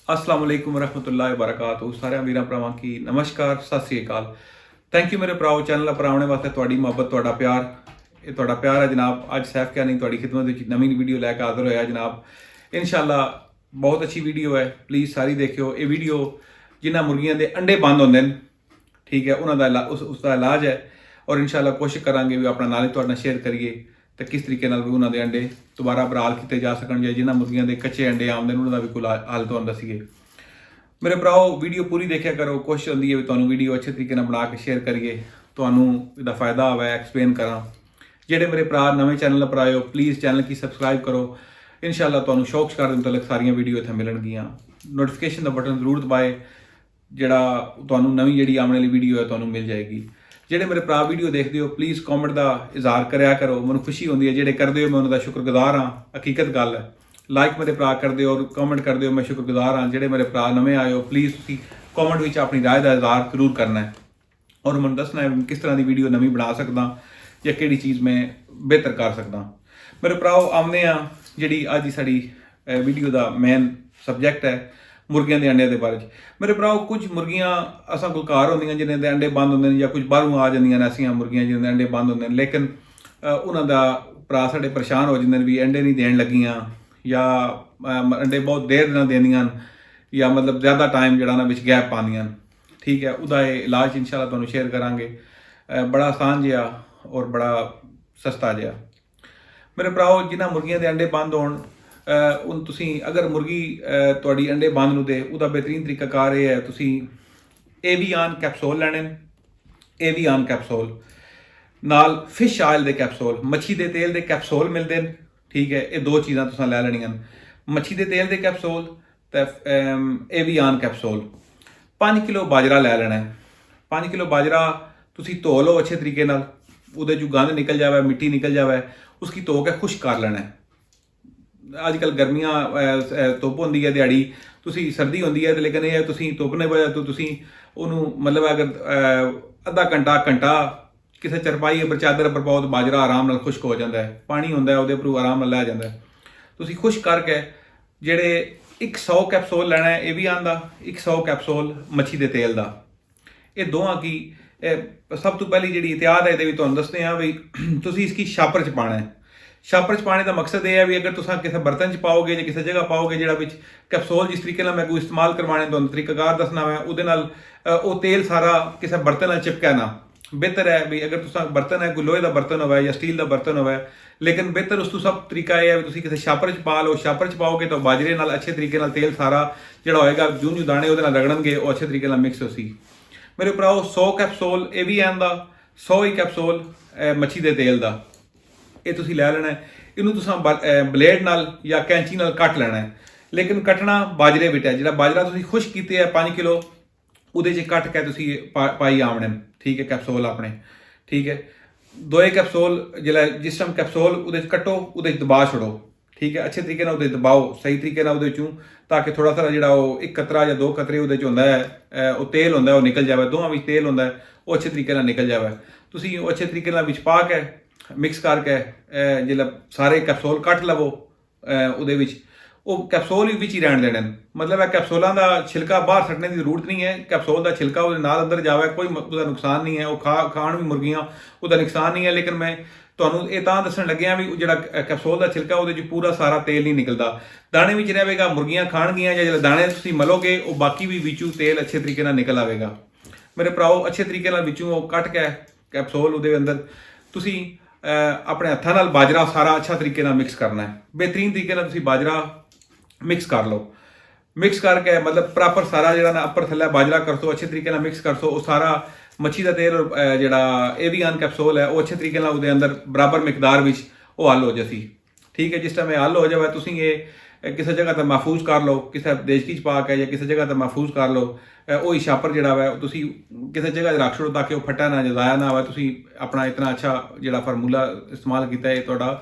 अस्सलाम वालेकुम रहमतुल्लाहि व बरकातहू। सारे वीर भरावां की नमस्कार, सत श्री अकाल। थैंक यू मेरे भराओ चैनल पर आने वास्ते। तुहाडी मोहब्बत, तुहाडा प्यार, ये तुहाडा प्यार है जनाब। अज सैफ क्या नहीं तुहाडी खिदमत विच नवीं वीडियो लैके हाज़र होया जनाब। इंशाअल्लाह बहुत अच्छी वीडियो है, प्लीज़ सारी देखियो। ये वीडियो जिन्हां मुर्गियां दे अंडे बंद होंदे ने, ठीक है, उन्हां दा उसका इलाज है। और इंशाअल्लाह कोशिश करांगे भी अपना नाल तुहाडे नाल शेयर करिए तो किस तरीके नाल भी उन्हां दे अंडे दोबारा बहाल किए जा सकन, या जिन्हां मुर्गियां दे कच्चे अंडे आमदे उन्हां दा भी कोई हल तुहानूं दसीए। मेरे भराओ वीडियो पूरी देखा करो। कोशिश होंदी है भी तुहानूं वीडियो अच्छे तरीके नाल बना के शेयर करिए, तुहानूं इहदा फायदा होवे, एक्सप्लेन करा। जेडे मेरे भरा नवे चैनल पर आए हो, प्लीज़ चैनल की सबसक्राइब करो। इंशाअल्लाह तुहानूं शौक शिकार दे मुतलक सारियां वीडियो इत्थे मिलणगियां। नोटिफिकेशन का बटन जरूर दबाए, ਜਿਹੜਾ ਤੁਹਾਨੂੰ ਨਵੀਂ ਜਿਹੜੀ ਆਉਣ ਵਾਲੀ ਵੀਡੀਓ ਹੈ ਤੁਹਾਨੂੰ ਮਿਲ ਜਾਏਗੀ। ਜਿਹੜੇ ਮੇਰੇ ਭਰਾ ਵੀਡੀਓ ਦੇਖਦੇ ਹੋ, ਪਲੀਜ਼ ਕਮੈਂਟ ਦਾ ਇਜ਼ਹਾਰ ਕਰਿਆ ਕਰੋ, ਮੈਨੂੰ ਖੁਸ਼ੀ ਹੁੰਦੀ ਹੈ। ਜਿਹੜੇ ਕਰਦੇ ਹੋ ਮੈਂ ਉਹਨਾਂ ਦਾ ਸ਼ੁਕਰਗੁਜ਼ਾਰ ਹਾਂ, ਹਕੀਕਤ ਗੱਲ ਹੈ। ਲਾਈਕ ਮੇਰੇ ਭਰਾ ਕਰਦੇ ਹੋ ਔਰ ਕਮੈਂਟ ਕਰਦੇ ਹੋ, ਮੈਂ ਸ਼ੁਕਰਗੁਜ਼ਾਰ ਹਾਂ। ਜਿਹੜੇ ਮੇਰੇ ਭਰਾ ਨਵੇਂ ਆਏ ਹੋ, ਪਲੀਜ਼ ਤੁਸੀਂ ਕਮੈਂਟ ਵਿੱਚ ਆਪਣੀ ਰਾਏ ਦਾ ਇਜ਼ਹਾਰ ਜ਼ਰੂਰ ਕਰਨਾ ਹੈ ਔਰ ਮੈਨੂੰ ਦੱਸਣਾ ਹੈ ਕਿਸ ਤਰ੍ਹਾਂ ਦੀ ਵੀਡੀਓ ਨਵੀਂ ਬਣਾ ਸਕਦਾ ਜਾਂ ਕਿਹੜੀ ਚੀਜ਼ ਮੈਂ ਬਿਹਤਰ ਕਰ ਸਕਦਾ। ਮੇਰੇ ਭਰਾਓ ਆਉਂਦੇ ਆ ਜਿਹੜੀ ਅੱਜ ਦੀ ਸਾਡੀ ਵੀਡੀਓ ਦਾ ਮੇਨ ਸਬਜੈਕਟ ਹੈ मुर्गियां के अंडे के बारे। मेरे भराओ कुछ मुर्गियां असा कोई घर होंदियां जिन्हें दे अंडे बंद होंगे, या कुछ बाहरों आ जांदियां ने ऐसियां मुर्गियां जिन्हें अंडे बंद होंगे, लेकिन उन्हों का भरा साढ़े परेशान हो जाते हैं भी अंडे नहीं देन लगियां, या अंडे बहुत देर ना देंदियां, या मतलब ज़्यादा टाइम जड़ा ना विच गैप पांदियां। ठीक है, उदा इलाज इंशाअल्लाह तुहानूं शेयर करांगे, बड़ा आसान जिहा और बड़ा सस्ता जिहा। मेरे भराओ जिन्हां मुर्गियां के अंडे बंद होण, ਹੁਣ ਤੁਸੀਂ ਅਗਰ ਮੁਰਗੀ ਤੁਹਾਡੀ ਅੰਡੇ ਬੰਦ ਨੂੰ ਦੇ, ਉਹਦਾ ਬਿਹਤਰੀਨ ਤਰੀਕਾਕਾਰ ਇਹ ਹੈ, ਤੁਸੀਂ ਏਵੀਆਨ ਕੈਪਸੂਲ ਲੈਣੇ ਨੇ। ਏਵੀਆਨ ਕੈਪਸੂਲ ਨਾਲ ਫਿਸ਼ ਆਇਲ ਦੇ ਕੈਪਸੂਲ, ਮੱਛੀ ਦੇ ਤੇਲ ਦੇ ਕੈਪਸੂਲ ਮਿਲਦੇ ਨੇ। ਠੀਕ ਹੈ, ਇਹ ਦੋ ਚੀਜ਼ਾਂ ਤੁਸੀਂ ਲੈ ਲੈਣੀਆਂ ਨੇ, ਮੱਛੀ ਦੇ ਤੇਲ ਦੇ ਕੈਪਸੂਲ ਤੇ ਏਵੀਆਨ ਕੈਪਸੂਲ। 5 ਕਿਲੋ ਬਾਜਰਾ ਲੈ ਲੈਣਾ ਹੈ। 5 ਕਿਲੋ ਬਾਜਰਾ ਤੁਸੀਂ ਧੋ ਲਓ ਅੱਛੇ ਤਰੀਕੇ ਨਾਲ, ਉਹਦੇ ਚੋਂ ਗੰਦ ਨਿਕਲ ਜਾਵੇ, ਮਿੱਟੀ ਨਿਕਲ ਜਾਵੇ, ਉਸकी ਧੋ ਕੇ ਖੁਸ਼ਕ ਕਰ ਲੈਣਾ ਹੈ। अजकल गर्मियां धुप होंदी है दिहाड़ी, तुसी सर्दी होंदी है, लेकिन यह तुसी धुप ने वजह तो तुसी उन्होंने मतलब अगर अद्धा घंटा किसी चरपाई पर चादर पर पाओ तो बाजरा आराम नाल खुश्क हो जाता है। पानी होंदा है उहदे पर आराम नाल लै जाता है। तुसी खुश्क करके जेड़े 100 कैप्सूल लेना है ये भी आंदा, 100 कैप्सूल मच्छी के तेल का। ये दोवां की सब तो पहली जी एहतियात है, ये तुहानूं दसदे हां भी तुसी इसकी छापर च पाना है। छापर च पाने का मकसद यह है भी अगर तुम किसी बर्तन च पाओगे या किसी जगह पाओगे जिहड़ा विच कैप्सूल जिस तरीके मैं कोई इस्तेमाल करवाने तो तरीकाकार दसना मैं उहदे नाल वो तेल सारा किसी बर्तन नाल चिपकै ना। बेहतर है भी अगर तुम बर्तन है कोई लोहे का बर्तन होवे या स्टील का बर्तन होवे, लेकिन बेहतर उस तो सब तरीका यह है भी तुम किसी छापर च पा लो। छापर च पाओगे तो बाजरे नाल अच्छे तरीके नाल तेल सारा जिहड़ा होएगा जूं जूं दाने उहदे नाल रगड़नगे, वो अच्छे तरीके नाल मिक्स होसी। मेरे भराओ 100 कैप्सूल ये भी आंदा, 100 ही कैप्सूल मच्छी के तेल का ये तुसीं लै लेना है। इनू तुसां ब्लेड नाल या कैंची नाल कट लेना है, लेकिन कटना बाजरे विच है। जिहड़ा बाजरा तुसीं खुश कीते है 5 किलो, उहदे च कट के तुसीं पाई आवणे। ठीक है, कैप्सूल अपने। ठीक है, 2 कैप्सूल जिस टाइम कैप्सूल उहदे च कट्टो, उहदे च दबा छोड़ो। ठीक है, अच्छे तरीके नाल उहदे दबाओ सही तरीके नाल उहदे चों, ताकि थोड़ा सा जिहड़ा एक कतरा या 2 कतरे उहदे च हुंदा है, वो तेल हुंदा है, वो निकल जाए। दोवां विच तेल हुंदा है, वो अच्छे तरीके नाल निकल जाए। तुसीं वो अच्छे तरीके नाल विच पा के मिक्स करके जिसलै सारे कैप्सूल कट लवो, उहदे विच वो कैप्सूल ही विच ही रहन देने। मतलब है कैप्सूलों का छिलका बाहर सट्टने की जरूरत नहीं है। कैप्सूल का छिलका वो नाल अंदर जावे, कोई उसका नुकसान नहीं है। वो खाण भी मुर्गियां, उसका नुकसान नहीं है। लेकिन मैं तुहानूं ये तां दस्सण लग्या भी जिहड़ा कैप्सूल का छिलका उहदे च पूरा सारा तेल नहीं निकलता, दाने विच रहेगा। मुर्गियां खाणगियां या जिहड़े दाने तुसीं मलोगे वो बाकी भी विचों तेल अच्छे तरीके नाल निकल आवेगा। मेरे भराओ अच्छे तरीके नाल विचों वो कट के कैप्सूल उहदे अंदर तुसीं अपने हत्थां नाल बाजरा सारा अच्छा तरीके नाल मिक्स करना है। बेहतरीन तरीके नाल तुसीं बाजरा मिक्स कर लो। मिक्स करके मतलब प्रॉपर सारा जिहड़ा ना अपर थल्ले बाजरा कर सो, अच्छे तरीके नाल मिक्स कर सो। वो सारा मच्छी का तेल और जिहड़ा एवियन कैप्सूल है वो अच्छे तरीके नाल उहदे अंदर बराबर मिकदार विच वो हल हो जासी। ठीक है, जिस टाइम हल हो जाए तुसीं ये किसी जगह तक महफूज कर लो, किसी देशकी च पा के या किसी जगह तक महफूज कर लो। वही छापर जिहड़ा है तुसीं किसी जगह रख छोड़ो ताकि वो फटा ना, जाया ना आवे। तुसीं अपना इतना अच्छा जिहड़ा फार्मूला इस्तेमाल किया है तुहाडा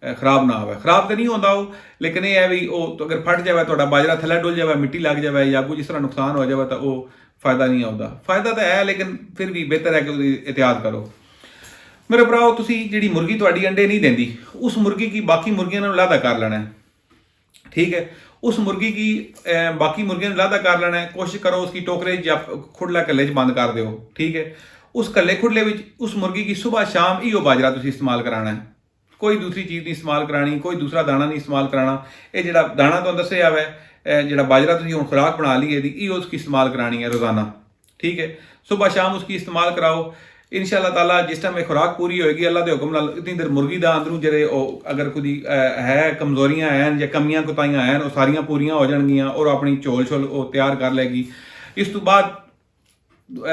खराब ना आवे। खराब तो नहीं होता वो, लेकिन यह है भी वो तो अगर फट जाए, तुहाडा बाजरा थल्ले डुल जाए, मिट्टी लग जाए या कुछ इस तरह नुकसान हो जाए तो वो फायदा नहीं आता। फायदा तो है लेकिन फिर भी बेहतर है कि उसकी एहतियात करो। मेरे भराओ तुसीं जिहड़ी मुर्गी तुहाडी अंडे नहीं देंदी, उस मुर्गी की बाकी मुर्गियां नालों अलग कर लेना है। ठीक है, उस मुर्गी की बाकी मुर्गियों ने अलहदा कर लेना है। कोशिश करो उसकी टोकरे या खुडला कल्ले च बंद कर दो, ठीक है। उस कल्ले खुडले में उस मुर्गी की सुबह शाम इो बाजरा तुम इस्तेमाल कराना है, कोई दूसरी चीज़ नहीं इस्तेमाल करानी, कोई दूसरा दाना नहीं इस्तेमाल कराना। ये जो दाना तो दसिया है जो बाजरा तुम हम खुराक बना ली है उसकी इस्तेमाल करानी है रोज़ाना, ठीक है। सुबह शाम उसकी इस्तेमाल कराओ। इंशाअल्लाह ताला जिस टाइम में खुराक पूरी होएगी अल्लाह के हुक्म नाल इतनी देर मुर्गी का अंदरों जेरे अगर कोई है कमजोरियां हैं या कमियां कोताहियां हैं वो सारियां पूरियां हो जाएगियां और अपनी झोल छोल तैयार कर लेगी। इस तो बाद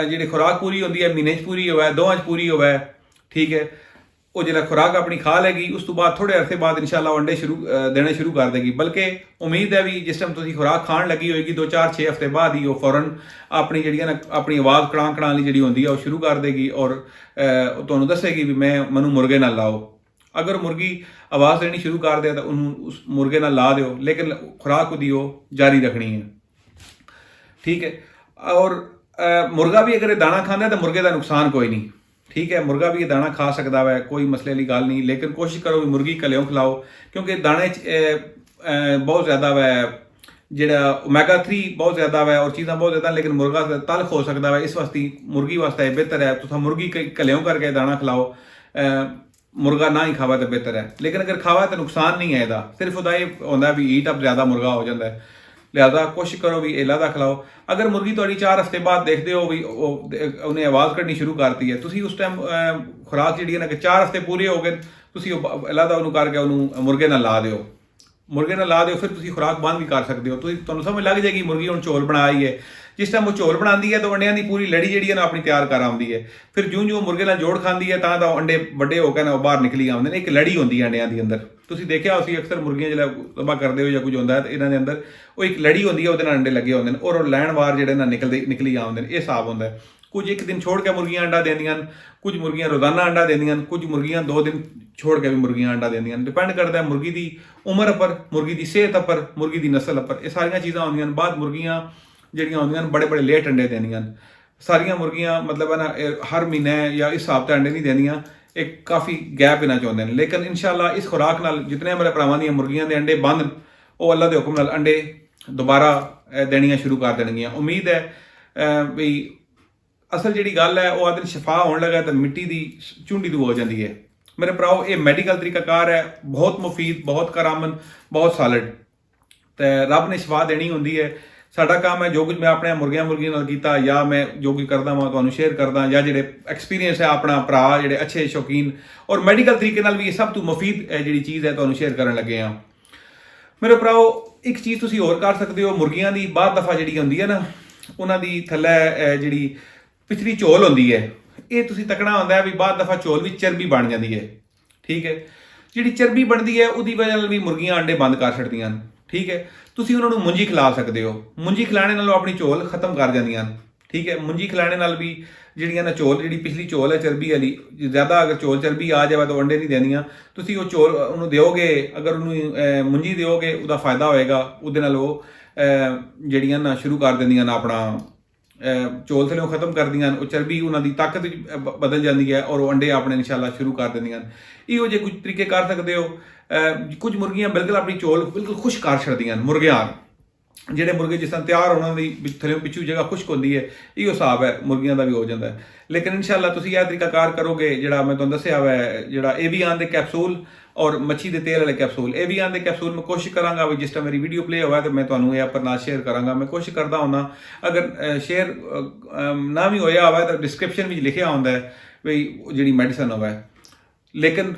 जी खुराक पूरी होती है, महीने पूरी होवे, 2 पूरी होवे, ठीक है। वो जो खुराक अपनी खा लेगी उस तो बाद थोड़े अरसे बाद इंशाल्लाह अंडे देने शुरू कर देगी। बल्कि उम्मीद है भी जिस टाइम तुम खुराक खान लगी होगी 2-4-6 हफ्ते बाद ही वो फौरन अपनी जी ना अपनी आवाज़ कड़ां कड़ां वाली जी होंगी है वो शुरू कर देगी और तुहानूं दसेगी भी मैनू मुर्गे नाल लाओ। अगर मुर्गी आवाज़ देनी शुरू कर दे तो उन्होंने उस मुर्गे नाल ला दो, लेकिन खुराक दी जारी रखनी है, ठीक है। और मुर्गा भी अगर दाना खाना है तो मुर्गे का नुकसान कोई नहीं, ठीक है। मुर्गा भी दाना खा सकता है, कोई मसले वाली गल नहीं, लेकिन कोशिश करो भी मुर्गी कल्यों खिलाओ क्योंकि दाने बहुत ज़्यादा वै जोड़ा ओमेगा 3 बहुत ज़्यादा है और चीज़ा बहुत ज़्यादा, लेकिन मुर्गा तलख हो सकता है। इस वास्ते मुर्गी वास्ते बेहतर है तुम मुर्गी कल्यों करके दाना खिलाओ, मुर्गा ना ही खावा तो बेहतर है। लेकिन अगर खावा तो नुकसान नहीं है इसका, सिर्फ उसका ये होता भी हीट अप ज़्यादा मुर्गा हो जाता है। लिहाजा कोशिश करो भी इलादा खिलाओ। अगर मुर्गी थोड़ी 4 हफ्ते बाद देखते हो भी उन्हें आवाज़ कढ़नी शुरू करती है, तुम उस टाइम खुराक जी ना कि 4 हफ्ते पूरे हो गए तुम इलादा उन्होंने करके उन्होंने मुर्गे नाल ला दो, मुर्गे नाल ला दो, फिर तुम खुराक बंद भी कर सकते हो। तुहानूं समझ लग जाएगी मुर्गी हुण चौल बनाई है। जिस टाइम वो चौल बनाती है तो अंडियां की पूरी लड़ी जी ना अपनी तैयार कर आती है। फिर जूं जूं मुर्गे नाल जोड़ खाती है तो अंडे बड़े होकर ना बाहर निकली आते हैं। एक लड़ी होती है अंडियां की अंदर, तुसीं देखिया उसी अक्सर मुर्गियां जो तबाह करते हो या कुछ होता है तो इन्होंने अंदर वो एक लड़ी होती है, वो अंडे लगे होंगे और लैन वार जो ना निकली आते हैं। ये हिसाब होता है। कुछ एक दिन छोड़ के मुर्गियां अंडा देंदियां, कुछ मुर्गियां रोजाना अंडा देंदियां, कुछ मुर्गियां 2 दिन छोड़ के भी मुर्गियां अंडा देंदियां। डिपेंड करता है मुर्गी की उम्र पर, मुर्गी की सेहत पर, मुर्गी की नस्ल पर, ये सारिया चीज़ां होंदियां। बाद मुर्गियां जड़ियां होंदियां बड़े बड़े लेट अंडे देंदियां। सारिया मुर्गियां मतलब है ना हर महीने या इस हिसाब से अंडे नहीं देंदियां, एक काफ़ी गैप इन्ना चाहते हैं। लेकिन इंशाअल्लाह इस खुराक नाल जितने मेरे भरावां दी मुर्गियां दे अंडे बंद वो अल्लाह के हुक्म नाल अंडे दोबारा देनियां शुरू कर देणगियां। उम्मीद है भी असल जी गल है वो आदमी शफा होने लगा तो मिट्टी की झुंडी तो हो जाती है। मेरे भराओ ये मैडिकल तरीकाकार है, बहुत मुफीद, बहुत करामन, बहुत सालिड, तो रब ने शफा देनी होंगी है। साडा काम है जो कुछ मैं अपने मुर्गियां नाल कीता या मैं जो कुछ करदा वां तुहानूं शेयर करदा या जिहड़े एक्सपीरियंस है अपना भरा जिहड़े अच्छे शौकीन और मैडिकल तरीके नाल भी ये सब तो मुफीद जिहड़ी चीज़ है तुहानूं शेयर करन लगे हैं। मेरे भराओ एक चीज़ तुसीं होर कर सकते हो, मुर्गियां दी बाद दफा जिहड़ी होंदी है ना उन्हां दी थल्ले जिहड़ी पिछली झोल होंदी है ये तुसीं तकना होंदा है भी बाद दफा झोल भी चर्बी बन जाती है, ठीक है। जिहड़ी चर्बी बनती है उसकी वजह नाल भी मुर्गियां अंडे बंद कर छड्डियां, ठीक है। तुसीं उन्होंने मुंजी खिला सकते हो, मुंजी खिलाने नालों अपनी झोल खत्म कर जांदियां, ठीक है। मुंजी खिलाने नाल भी जिहड़ियां ना झोल जिहड़ी पिछली झोल है चर्बी वाली ज़्यादा अगर झोल चर्बी आ जाए तो अंडे नहीं देंदियां। तुसीं वो झोल उन्होंने दोगे, अगर उन्होंने मुंजी दोगे उसका फायदा होएगा, उसदे नाल वो जिहड़ियां ना शुरू कर देंदियां ना अपना झोल थल्लों खत्म कर दियां, वो चर्बी उन्होंने ताकत बदल जाती है और वो अंडे अपने इंशाअल्लाह शुरू कर देंदियां। इहो जे कुछ तरीके कर सकते हो। कुछ मुर्गियां बिल्कुल अपनी झोल बिल्कुल खुश कर छड्डियां मुर्गियां ਜਿਹੜੇ मुर्गे जिस तरह तैयार होने की थल्लों पिछू जगह खुश्क होती है, इहो हिसाब है मुर्गियां का भी हो जाता है। लेकिन इंशाअल्लाह तुसीं यह तरीकाकार करोगे जिहड़ा मैं तुहानूं दस्सिया है जिहड़ा एवियान दे कैप्सूल और मच्छी के तेल वाले कैप्सूल, एवियान दे कैप्सूल मैं कोशिश करांगा भी जिस टाइम मेरी वीडियो प्ले होगा तो मैं तुहानूं ये पर नाल शेयर करांगा। मैं कोशिश करता होना अगर शेयर ना भी होया होवे तो डिस्क्रिप्शन में लिखिया होंदा है भी जिहड़ी मेडिसिन होवे। लेकिन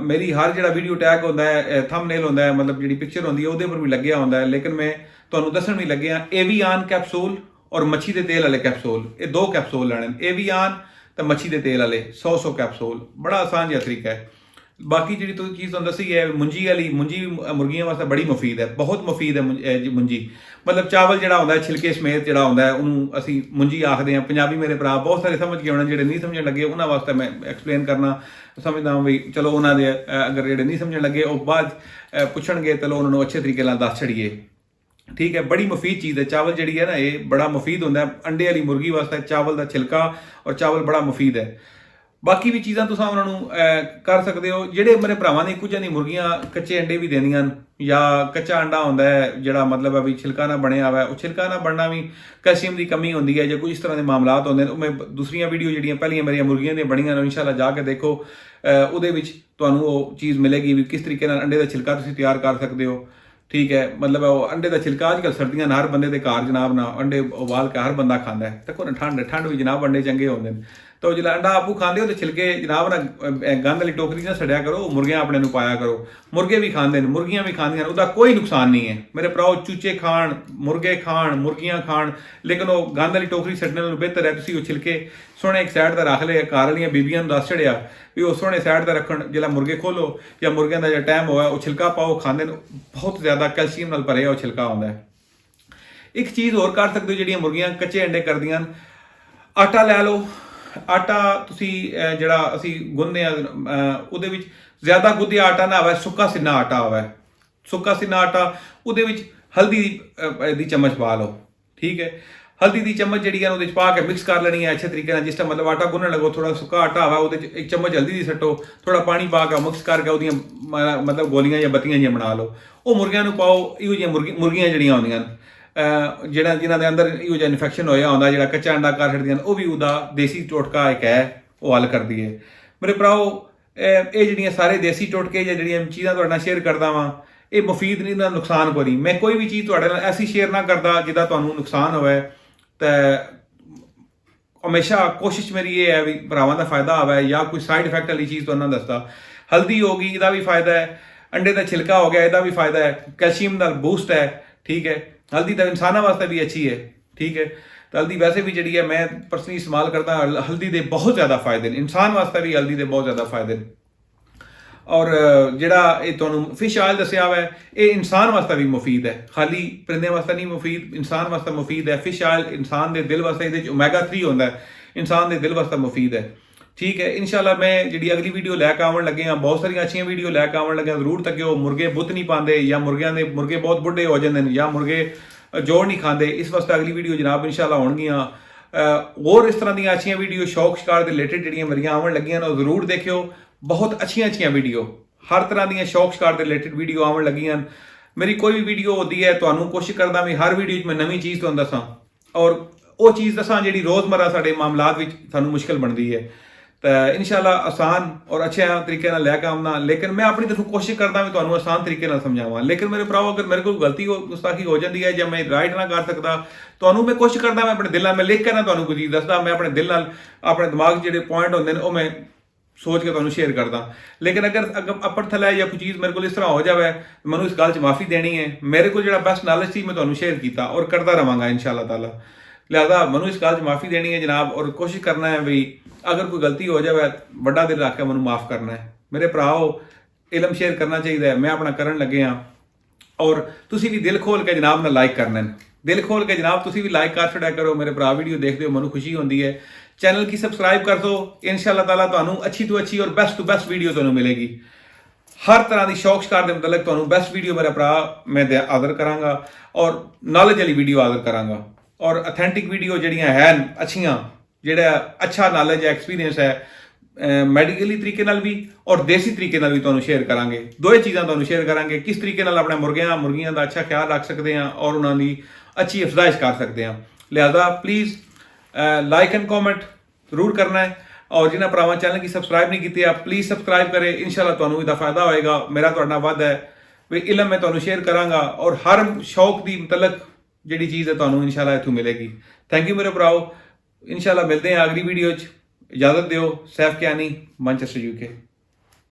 मेरी हर जिहड़ा वीडियो टैग होंदा है थंबनेल होंदा है मतलब जिहड़ी पिक्चर होंदी है उहदे पर भी लग्गिया होंदा है। लेकिन मैं तुहानूं दस्सण भी लग्गिया एवियान कैप्सूल और मच्छी के तेल वाले कैप्सूल, ये 2 कैप्सूल लैणे, एवियान तो मच्छी के तेल वाले 100 कैप्सूल, बड़ा आसान जिहा तरीका है। बाकी जी तो चीज़ तुहानूं दस्सी है मुंजी वाली, मुंजी भी मुर्गियां वास्ते बड़ी मुफीद है, बहुत मुफीद है मुंजी। मतलब चावल जिहड़ा होंदा है छिलके समेत जिहड़ा होंदा है उन्होंने असीं मुंजी आखदे हैं। पंजाबी मेरे भरा बहुत सारे समझ के होने, जिहड़े नहीं समझण लगे उन्हां वास्ते मैं एक्सप्लेन करना समझदा भी चलो उन्हां दे अगर जिहड़े नहीं समझण लगे वो बाद पुछणगे चलो उन्होंने अच्छे तरीके नाल दस छड़िए, ठीक है। बड़ी मुफीद चीज़ है चावल जिहड़ी है ना ये बड़ा मुफीद होंदा है। अंडे वाली मुर्गी वास्ते चावल का छिलका और चावल बड़ा मुफीद है। ਬਾਕੀ ਵੀ ਚੀਜ਼ਾਂ ਤੁਸੀਂ ਉਹਨਾਂ ਨੂੰ ਕਰ ਸਕਦੇ ਹੋ। ਜਿਹੜੇ ਮੇਰੇ ਭਰਾਵਾਂ ਨੇ ਕੁਝ ਨਹੀਂ ਮੁਰਗੀਆਂ ਕੱਚੇ ਅੰਡੇ ਵੀ ਦੇਣੀਆਂ ਜਾਂ ਕੱਚਾ ਅੰਡਾ ਹੁੰਦਾ ਹੈ ਜਿਹੜਾ ਮਤਲਬ ਹੈ ਵੀ ਛਿਲਕਾ ਨਾ ਬਣਿਆ ਹੋਇਆ, ਉਹ ਛਿਲਕਾ ਨਾ ਬਣਨਾ ਵੀ ਕੈਲਸ਼ੀਅਮ ਦੀ ਕਮੀ ਹੁੰਦੀ ਹੈ ਜਾਂ ਕੁਝ ਇਸ ਤਰ੍ਹਾਂ ਦੇ ਮਾਮਲਾਤ ਹੁੰਦੇ ਨੇ। ਉਹ ਮੈਂ ਦੂਸਰੀਆਂ ਵੀਡੀਓ ਜਿਹੜੀਆਂ ਪਹਿਲੀਆਂ ਮੇਰੀਆਂ ਮੁਰਗੀਆਂ ਦੀਆਂ ਬਣੀਆਂ ਨੇ ਇਨਸ਼ਾਅੱਲਾ ਜਾ ਕੇ ਦੇਖੋ, ਉਹਦੇ ਵਿੱਚ ਤੁਹਾਨੂੰ ਉਹ ਚੀਜ਼ ਮਿਲੇਗੀ ਵੀ ਕਿਸ ਤਰੀਕੇ ਨਾਲ ਅੰਡੇ ਦਾ ਛਿਲਕਾ ਤੁਸੀਂ ਤਿਆਰ ਕਰ ਸਕਦੇ ਹੋ। ਠੀਕ ਹੈ, ਮਤਲਬ ਉਹ ਅੰਡੇ ਦਾ ਛਿਲਕਾ ਅੱਜ ਕੱਲ੍ਹ ਸਰਦੀਆਂ ਨਾਲ ਹਰ ਬੰਦੇ ਦੇ ਘਰ ਜਨਾਬ ਨਾ ਅੰਡੇ ਉਬਾਲ ਕੇ ਹਰ ਬੰਦਾ ਖਾਂਦਾ ਹੈ। ਦੇਖੋ ਨਾ ਠੰਡ ਵੀ ਜਨਾਬ ਅੰਡੇ ਚੰਗੇ ਹੁੰਦੇ ਨੇ। ਤਾਂ ਜਿਹੜਾ ਅੰਡਾ ਆਪੂ ਖਾਂਦੇ ਹੋ ਤੇ ਛਿਲਕੇ ਜਨਾਬ ਨਾ ਗੰਦ ਵਾਲੀ ਟੋਕਰੀ ਨਾ ਛੱਡਿਆ ਕਰੋ, ਮੁਰਗੀਆਂ ਆਪਣੇ ਨੂੰ ਪਾਇਆ ਕਰੋ। ਮੁਰਗੇ ਵੀ ਖਾਂਦੇ ਨੇ, ਮੁਰਗੀਆਂ ਵੀ ਖਾਂਦੀਆਂ ਨੇ, ਉਹਦਾ ਕੋਈ ਨੁਕਸਾਨ ਨਹੀਂ ਹੈ ਮੇਰੇ ਭਰਾਓ। ਚੂਚੇ ਖਾਣ, ਮੁਰਗੇ ਖਾਣ, ਮੁਰਗੀਆਂ ਖਾਣ, ਲੇਕਿਨ ਉਹ ਗੰਦ ਵਾਲੀ ਟੋਕਰੀ ਛੱਡਣ ਨਾਲੋਂ ਬਿਹਤਰ ਹੈ ਤੁਸੀਂ ਉਹ ਛਿਲਕੇ ਸੋਹਣੇ ਇੱਕ ਸਾਈਡ 'ਤੇ ਰੱਖ ਲਏ। ਘਰ ਵਾਲੀਆਂ ਬੀਬੀਆਂ ਨੂੰ ਦੱਸ ਛੜਿਆ ਵੀ ਉਹ ਸੋਹਣੇ ਸਾਈਡ 'ਤੇ ਰੱਖਣ, ਜਿਹੜਾ ਮੁਰਗੇ ਖੋਲੋ ਜਾਂ ਮੁਰਗਿਆਂ ਦਾ ਜਿਹੜਾ ਟਾਈਮ ਹੋਇਆ ਉਹ ਛਿਲਕਾ ਪਾਓ, ਖਾਂਦੇ ਨੇ। ਬਹੁਤ ਜ਼ਿਆਦਾ ਕੈਲਸ਼ੀਅਮ ਨਾਲ ਭਰਿਆ ਉਹ ਛਿਲਕਾ ਹੁੰਦਾ ਹੈ। ਇੱਕ ਚੀਜ਼ ਹੋਰ ਕਰ ਸਕਦੇ ਹੋ ਜਿਹੜੀਆਂ ਮੁਰਗੀਆਂ ਕੱਚੇ ਅੰਡੇ ਕਰਦੀਆਂ, ਆਟਾ ਲੈ ਲਓ। ਆਟਾ ਤੁਸੀਂ ਜਿਹੜਾ ਅਸੀਂ ਗੁੰਨਦੇ ਹਾਂ ਉਹਦੇ ਵਿੱਚ ਜ਼ਿਆਦਾ ਗੁੱਧਿਆ ਆਟਾ ਨਾ ਹੋਵੇ, ਸੁੱਕਾ ਸਿੰਨਾ ਆਟਾ ਹੋਵੇ। ਸੁੱਕਾ ਸਿੰਨਾ ਆਟਾ ਉਹਦੇ ਵਿੱਚ ਹਲਦੀ ਦੀ ਚਮਚ ਪਾ ਲਓ। ਠੀਕ ਹੈ, ਹਲਦੀ ਦੀ ਚਮਚ ਜਿਹੜੀ ਹੈ ਉਹਦੇ ਵਿੱਚ ਪਾ ਕੇ ਮਿਕਸ ਕਰ ਲੈਣੀ ਹੈ ਅੱਛੇ ਤਰੀਕੇ ਨਾਲ। ਜਿਸ ਤਰ੍ਹਾਂ ਮਤਲਬ ਆਟਾ ਗੁੰਨਣ ਲੱਗੋ, ਥੋੜਾ ਸੁੱਕਾ ਆਟਾ ਹੋਵੇ ਉਹਦੇ 'ਚ ਇੱਕ ਚਮਚ ਹਲਦੀ ਦੀ ਸੱਟੋ, ਥੋੜਾ ਪਾਣੀ ਪਾ ਕੇ ਮਿਕਸ ਕਰਕੇ ਉਹਦੀਆਂ ਮਤਲਬ ਗੋਲੀਆਂ ਜਾਂ ਬੱਤੀਆਂ ਜਿਹੀਆਂ ਬਣਾ ਲਓ। ਉਹ ਮੁਰਗਿਆਂ ਨੂੰ ਪਾਓ। ਇਹੋ ਜਿਹੀਆਂ ਮੁਰਗੀਆਂ ਜਿਹੜੀਆਂ ਹੁੰਦੀਆਂ ਜਿਹੜਾ ਜਿਨ੍ਹਾਂ ਦੇ ਅੰਦਰ ਇਹੋ ਜਿਹਾ ਇਨਫੈਕਸ਼ਨ ਹੋਇਆ ਹੁੰਦਾ, ਜਿਹੜਾ ਕੱਚਾ ਅੰਡਾ ਕਰ ਛੱਡਦੀਆਂ ਉਹ ਵੀ ਉਹਦਾ ਦੇਸੀ ਟੋਟਕਾ ਇੱਕ ਹੈ, ਉਹ ਹੱਲ ਕਰਦੀ ਹੈ ਮੇਰੇ ਭਰਾਓ। ਇਹ ਜਿਹੜੀਆਂ ਸਾਰੇ ਦੇਸੀ ਟੋਟਕੇ ਜਾਂ ਜਿਹੜੀਆਂ ਚੀਜ਼ਾਂ ਤੁਹਾਡੇ ਨਾਲ ਸ਼ੇਅਰ ਕਰਦਾ ਵਾਂ, ਇਹ ਮੁਫੀਦ ਨਹੀਂ, ਨਾ ਨੁਕਸਾਨ ਕੋਈ ਨਹੀਂ। ਮੈਂ ਕੋਈ ਵੀ ਚੀਜ਼ ਤੁਹਾਡੇ ਨਾਲ ਐਸੀ ਸ਼ੇਅਰ ਨਾ ਕਰਦਾ ਜਿਹਦਾ ਤੁਹਾਨੂੰ ਨੁਕਸਾਨ ਹੋਵੇ। ਤਾਂ ਹਮੇਸ਼ਾ ਕੋਸ਼ਿਸ਼ ਮੇਰੀ ਇਹ ਹੈ ਵੀ ਭਰਾਵਾਂ ਦਾ ਫਾਇਦਾ ਹੋਵੇ ਜਾਂ ਕੋਈ ਸਾਈਡ ਇਫੈਕਟ ਵਾਲੀ ਚੀਜ਼ ਤੁਹਾਨੂੰ ਦੱਸਦਾ। ਹਲਦੀ ਹੋ ਗਈ, ਇਹਦਾ ਵੀ ਫਾਇਦਾ ਹੈ। ਅੰਡੇ ਦਾ ਛਿਲਕਾ ਹੋ ਗਿਆ, ਇਹਦਾ ਵੀ ਫਾਇਦਾ ਹੈ। ਕੈਲਸ਼ੀਅਮ ਨਾਲ ਬੂਸਟ ਹੈ। ਠੀਕ ਹੈ, ਹਲਦੀ ਤਾਂ ਇਨਸਾਨਾਂ ਵਾਸਤੇ ਵੀ ਅੱਛੀ ਹੈ। ਠੀਕ ਹੈ, ਤਾਂ ਹਲਦੀ ਵੈਸੇ ਵੀ ਜਿਹੜੀ ਹੈ ਮੈਂ ਪਰਸਨਲੀ ਇਸਤੇਮਾਲ ਕਰਦਾ। ਹਲਦੀ ਦੇ ਬਹੁਤ ਜ਼ਿਆਦਾ ਫਾਇਦੇ ਨੇ, ਇਨਸਾਨ ਵਾਸਤੇ ਵੀ ਹਲਦੀ ਦੇ ਬਹੁਤ ਜ਼ਿਆਦਾ ਫਾਇਦੇ ਨੇ। ਔਰ ਜਿਹੜਾ ਇਹ ਤੁਹਾਨੂੰ ਫਿਸ਼ ਆਇਲ ਦੱਸਿਆ ਹੋਇਆ ਹੈ, ਇਹ ਇਨਸਾਨ ਵਾਸਤੇ ਵੀ ਮੁਫੀਦ ਹੈ, ਖਾਲੀ ਪਰਿੰਦਿਆਂ ਵਾਸਤੇ ਨਹੀਂ ਮੁਫੀਦ, ਇਨਸਾਨ ਵਾਸਤੇ ਮੁਫੀਦ ਹੈ। ਫਿਸ਼ ਆਇਲ ਇਨਸਾਨ ਦੇ ਦਿਲ ਵਾਸਤੇ, ਇਹਦੇ 'ਚ ਓਮੇਗਾ 3 ਹੁੰਦਾ ਹੈ, ਇਨਸਾਨ ਦੇ ਦਿਲ ਵਾਸਤੇ ਮੁਫੀਦ ਹੈ। ਠੀਕ ਹੈ, ਇਨਸ਼ਾਅੱਲਾ ਮੈਂ ਜਿਹੜੀ ਅਗਲੀ ਵੀਡੀਓ ਲੈ ਕੇ ਆਉਣ ਲੱਗੇ ਹਾਂ, ਬਹੁਤ ਸਾਰੀਆਂ ਅੱਛੀਆਂ ਵੀਡੀਓ ਲੈ ਕੇ ਆਉਣ ਲੱਗੇ ਹਾਂ। ਜ਼ਰੂਰ ਤੱਕਿਓ। ਮੁਰਗੇ ਬੁੱਤ ਨਹੀਂ ਪਾਉਂਦੇ ਜਾਂ ਮੁਰਗੇ ਬਹੁਤ ਬੁੱਢੇ ਹੋ ਜਾਂਦੇ ਨੇ ਜਾਂ ਮੁਰਗੇ ਜੋੜ ਨਹੀਂ ਖਾਂਦੇ, ਇਸ ਵਾਸਤੇ ਅਗਲੀ ਵੀਡੀਓ ਜਨਾਬ ਇਨਸ਼ਾਅੱਲਾ ਹੋਣਗੀਆਂ। ਹੋਰ ਇਸ ਤਰ੍ਹਾਂ ਦੀਆਂ ਅੱਛੀਆਂ ਵੀਡੀਓ ਸ਼ੌਕ ਸ਼ਿਕਾਰ ਦੇ ਰਿਲੇਟਡ ਜਿਹੜੀਆਂ ਮੇਰੀਆਂ ਆਉਣ ਲੱਗੀਆਂ ਨੇ ਉਹ ਜ਼ਰੂਰ ਦੇਖਿਓ। ਬਹੁਤ ਅੱਛੀਆਂ ਵੀਡੀਓ, ਹਰ ਤਰ੍ਹਾਂ ਦੀਆਂ ਸ਼ੌਕ ਸ਼ਿਕਾਰ ਦੇ ਰਿਲੇਟਡ ਵੀਡੀਓ ਆਉਣ ਲੱਗੀਆਂ। ਮੇਰੀ ਕੋਈ ਵੀ ਵੀਡੀਓ ਹੁੰਦੀ ਹੈ ਤੁਹਾਨੂੰ ਕੋਸ਼ਿਸ਼ ਕਰਦਾ ਵੀ ਹਰ ਵੀਡੀਓ 'ਚ ਮੈਂ ਨਵੀਂ ਚੀਜ਼ ਤੁਹਾਨੂੰ ਦੱਸਾਂ ਔਰ ਉਹ ਚੀਜ਼ ਦੱਸਾਂ ਜਿਹੜੀ ਰੋਜ਼ਮਰਾ ਸਾਡੇ ਮਾਮਲਾਤ ਵਿੱਚ ਸਾਨੂੰ ਮੁਸ਼ਕਿਲ ਬਣਦੀ ਹੈ। ਤਾਂ ਇਨਸ਼ਾਅੱਲਾ ਆਸਾਨ ਔਰ ਅੱਛੇ ਤਰੀਕੇ ਨਾਲ ਲੈ ਕੇ ਆਉਣਾ। ਲੇਕਿਨ ਮੈਂ ਆਪਣੀ ਤਰਫੋਂ ਕੋਸ਼ਿਸ਼ ਕਰਦਾ ਵੀ ਤੁਹਾਨੂੰ ਆਸਾਨ ਤਰੀਕੇ ਨਾਲ ਸਮਝਾਵਾਂ। ਲੇਕਿਨ ਮੇਰੇ ਭਰਾਓ, ਅਗਰ ਮੇਰੇ ਕੋਲ ਗਲਤੀ ਗੁਸਤਾਖੀ ਹੋ ਜਾਂਦੀ ਹੈ ਜਾਂ ਮੈਂ ਰਾਈਟ ਨਾ ਕਰ ਸਕਦਾ, ਤੁਹਾਨੂੰ ਮੈਂ ਕੋਸ਼ਿਸ਼ ਕਰਦਾ ਮੈਂ ਆਪਣੇ ਦਿਲ ਨਾਲ, ਮੈਂ ਲਿਖ ਕੇ ਨਾ ਤੁਹਾਨੂੰ ਕੋਈ ਚੀਜ਼ ਦੱਸਦਾ, ਮੈਂ ਆਪਣੇ ਦਿਲ ਨਾਲ ਆਪਣੇ ਦਿਮਾਗ 'ਚ ਜਿਹੜੇ ਪੁਆਇੰਟ ਹੁੰਦੇ ਨੇ ਉਹ ਮੈਂ ਸੋਚ ਕੇ ਤੁਹਾਨੂੰ ਸ਼ੇਅਰ ਕਰਦਾ। ਲੇਕਿਨ ਅਗਰ ਅੱਪਰ ਥੱਲੇ ਜਾਂ ਕੋਈ ਚੀਜ਼ ਮੇਰੇ ਕੋਲ ਇਸ ਤਰ੍ਹਾਂ ਹੋ ਜਾਵੇ, ਮੈਨੂੰ ਇਸ ਗੱਲ 'ਚ ਮਾਫੀ ਦੇਣੀ ਹੈ। ਮੇਰੇ ਕੋਲ ਜਿਹੜਾ ਬੈਸਟ ਨੌਲੇਜ ਸੀ ਮੈਂ ਤੁਹਾਨੂੰ ਸ਼ੇਅਰ ਕੀਤਾ ਔਰ ਕਰਦਾ ਰਹਾਂਗਾ ਇਨਸ਼ਾਅੱਲਾ ਤਾਲਾ। ਲਿਹਾਜ਼ਾ ਮੈਨੂੰ ਇਸ ਗੱਲ 'ਚ ਮਾਫੀ ਦੇਣੀ ਹੈ ਜਨਾਬ ਔਰ ਕੋਸ਼ਿਸ਼ ਕਰਨਾ ਹੈ ਵੀ ਅਗਰ ਕੋਈ ਗਲਤੀ ਹੋ ਜਾਵੇ ਵੱਡਾ ਦਿਲ ਰੱਖ ਕੇ ਮੈਨੂੰ ਮਾਫ ਕਰਨਾ ਹੈ। ਮੇਰੇ ਭਰਾਓ, ਇਲਮ ਸ਼ੇਅਰ ਕਰਨਾ ਚਾਹੀਦਾ ਹੈ, ਮੈਂ ਆਪਣਾ ਕਰਨ ਲੱਗੇ ਹਾਂ। ਔਰ ਤੁਸੀਂ ਵੀ ਦਿਲ ਖੋਲ ਕੇ ਜਨਾਬ ਨਾਲ ਲਾਈਕ ਕਰਨਾ ਹੈ, ਦਿਲ ਖੋਲ ਕੇ ਜਨਾਬ ਤੁਸੀਂ ਵੀ ਲਾਈਕ ਕਰ ਛੱਡਿਆ ਕਰੋ। ਮੇਰੇ ਭਰਾ ਵੀਡੀਓ ਦੇਖਦੇ ਹੋ, ਮੈਨੂੰ ਖੁਸ਼ੀ ਹੁੰਦੀ ਹੈ। ਚੈਨਲ ਕੀ ਸਬਸਕ੍ਰਾइब कर दो। इंशाअल्लाह ताला ਤੁਹਾਨੂੰ अच्छी तो अच्छी और बेस्ट तो बेस्ट वीडियो ਤੁਹਾਨੂੰ ਮਿਲੇਗੀ। ਹਰ ਤਰ੍ਹਾਂ ਦੀ ਸ਼ੌਕ ਸ਼ਿਕਾਰ ਦੇ ਮੁਤਲਕ ਤੁਹਾਨੂੰ ਬੈਸਟ ਵੀਡੀਓ ਮੇਰਾ ਭਰਾ ਮੈਂ ਆਦਰ ਕਰਾਂਗਾ ਔਰ ਨੌਲੇਜ ਵਾਲੀ ਵੀਡੀਓ ਆਦਰ ਕਰਾਂਗਾ ਔਰ ਅਥੈਂਟਿਕ ਵੀਡੀਓ ਜਿਹੜੀਆਂ ਹਨ ਅੱਛੀਆਂ, ਜਿਹੜਾ ਅੱਛਾ ਨੌਲੇਜ ਹੈ, ਐਕਸਪੀਰੀਅੰਸ ਹੈ, ਮੈਡੀਕਲੀ ਤਰੀਕੇ ਨਾਲ ਵੀ ਔਰ ਦੇਸੀ ਤਰੀਕੇ ਨਾਲ ਵੀ ਤੁਹਾਨੂੰ ਸ਼ੇਅਰ ਕਰਾਂਗੇ। ਦੋਵੇਂ ਚੀਜ਼ਾਂ ਤੁਹਾਨੂੰ ਸ਼ੇਅਰ ਕਰਾਂਗੇ, ਕਿਸ ਤਰੀਕੇ ਨਾਲ ਆਪਣੇ ਮੁਰਗੀਆਂ ਦਾ ਅੱਛਾ ਖਿਆਲ ਰੱਖ ਸਕਦੇ ਹਾਂ ਔਰ ਉਹਨਾਂ ਦੀ ਅੱਛੀ ਅਫਜ਼ਾਇਸ਼ ਕਰ ਸਕਦੇ ਹਾਂ। ਲਿਹਾਜ਼ਾ ਪਲੀਜ਼ लाइक एंड कॉमेंट जरूर करना है और जिन्हें भरावां चैनल की सब्सक्राइब नहीं की प्लीज़ सब्सक्राइब करें। इंशाल्लाह तुहानूं इहदा फायदा होएगा। मेरा तुहाडे नाल वादा है भी इलम मैं तुहानूं शेयर करांगा और हर शौक की मुतलक जिहड़ी चीज़ है तुहानूं इंशाल्लाह इत्थों मिलेगी। थैंक यू मेरे भराओ, इंशाल्लाह मिलते हैं अगली वीडियो। इजाज़त दिओ। Saif Kiani, Manchester UK।